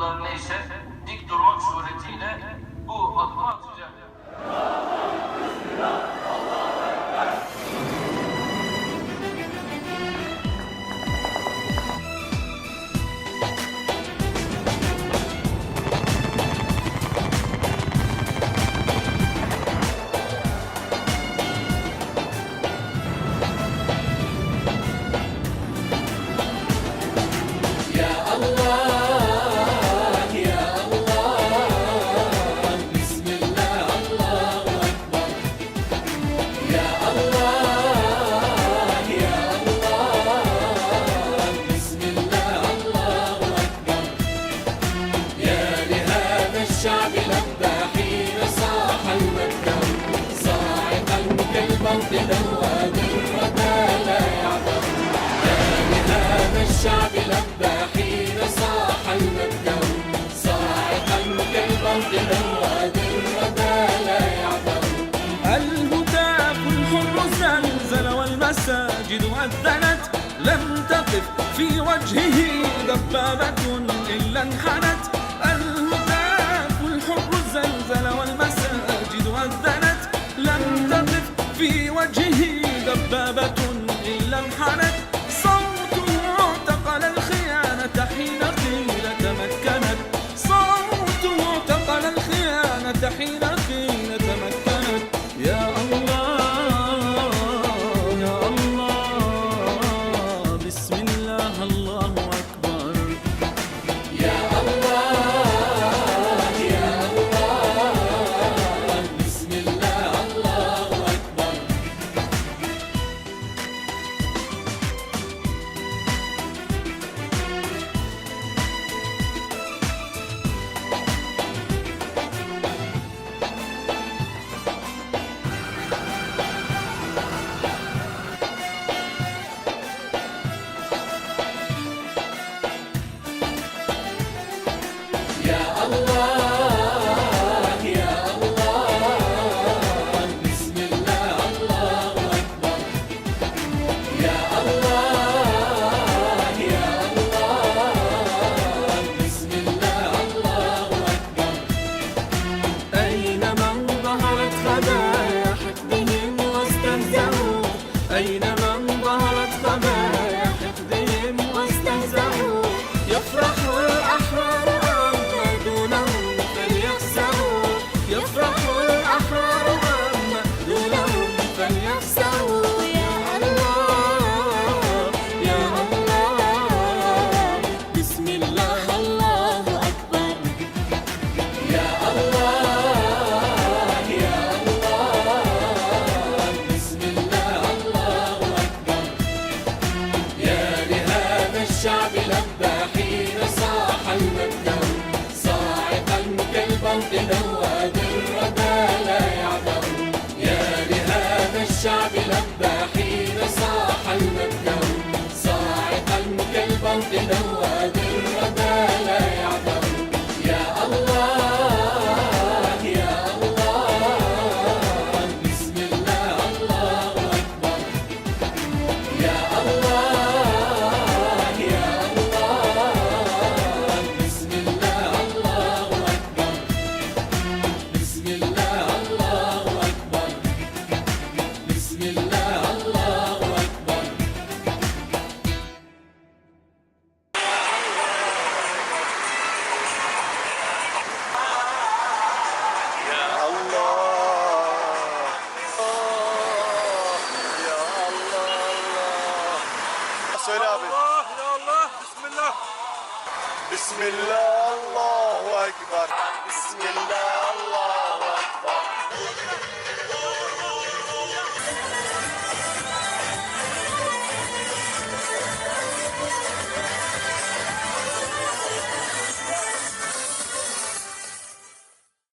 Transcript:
koşullar neyse dik durmak suretiyle bu adımı atacak. الهتاف الحر زلزل والمساجد أذنت لم تقف في وجهه دبابة إلا انحنت. الهتاف الحر زلزل والمساجد أذنت لم تقف في وجهه دبابة إلا انحنت. صوته اعتقل الخيانة حين قيل تمكنت. صوته اعتقل الخيانة حين قيل تمكنت. يا الله يا الله بسم الله الله أكبر. يا الله يا الله بسم الله الله أكبر. يا الله يا الله بسم الله الله أكبر. يا الله يا الله بسم الله الله أكبر. أين من ظهرت خبايا حقدهم واستهزأوا. أين من ظهرت خبايا حقدهم واستهزأوا. يفرح الأحرار أما دونهم فليخسروا. يفرح الأحرار أما دونهم فليخسروا. يا الله يا الله بسم الله الله أكبر. يا الله يا الله بسم الله الله أكبر. يا لهذا الشعب لبى حين صاح المبدأ صاعقا كالبرق دواد الردى لا يعبر. يا لهذا الشعب لبى حين صاح المبدأ صاعقا كالبرق دواد الردى لا يعبر. يا الله يا الله بسم الله الله أكبر. يا الله يا الله بسم الله الله أكبر. بسم الله الله أكبر. بسم الله الله أكبر. Söyle abi. Allah ya Allah bismillah. Bismillah, Allahu Ekber. Bismillah, Allahu Ekber.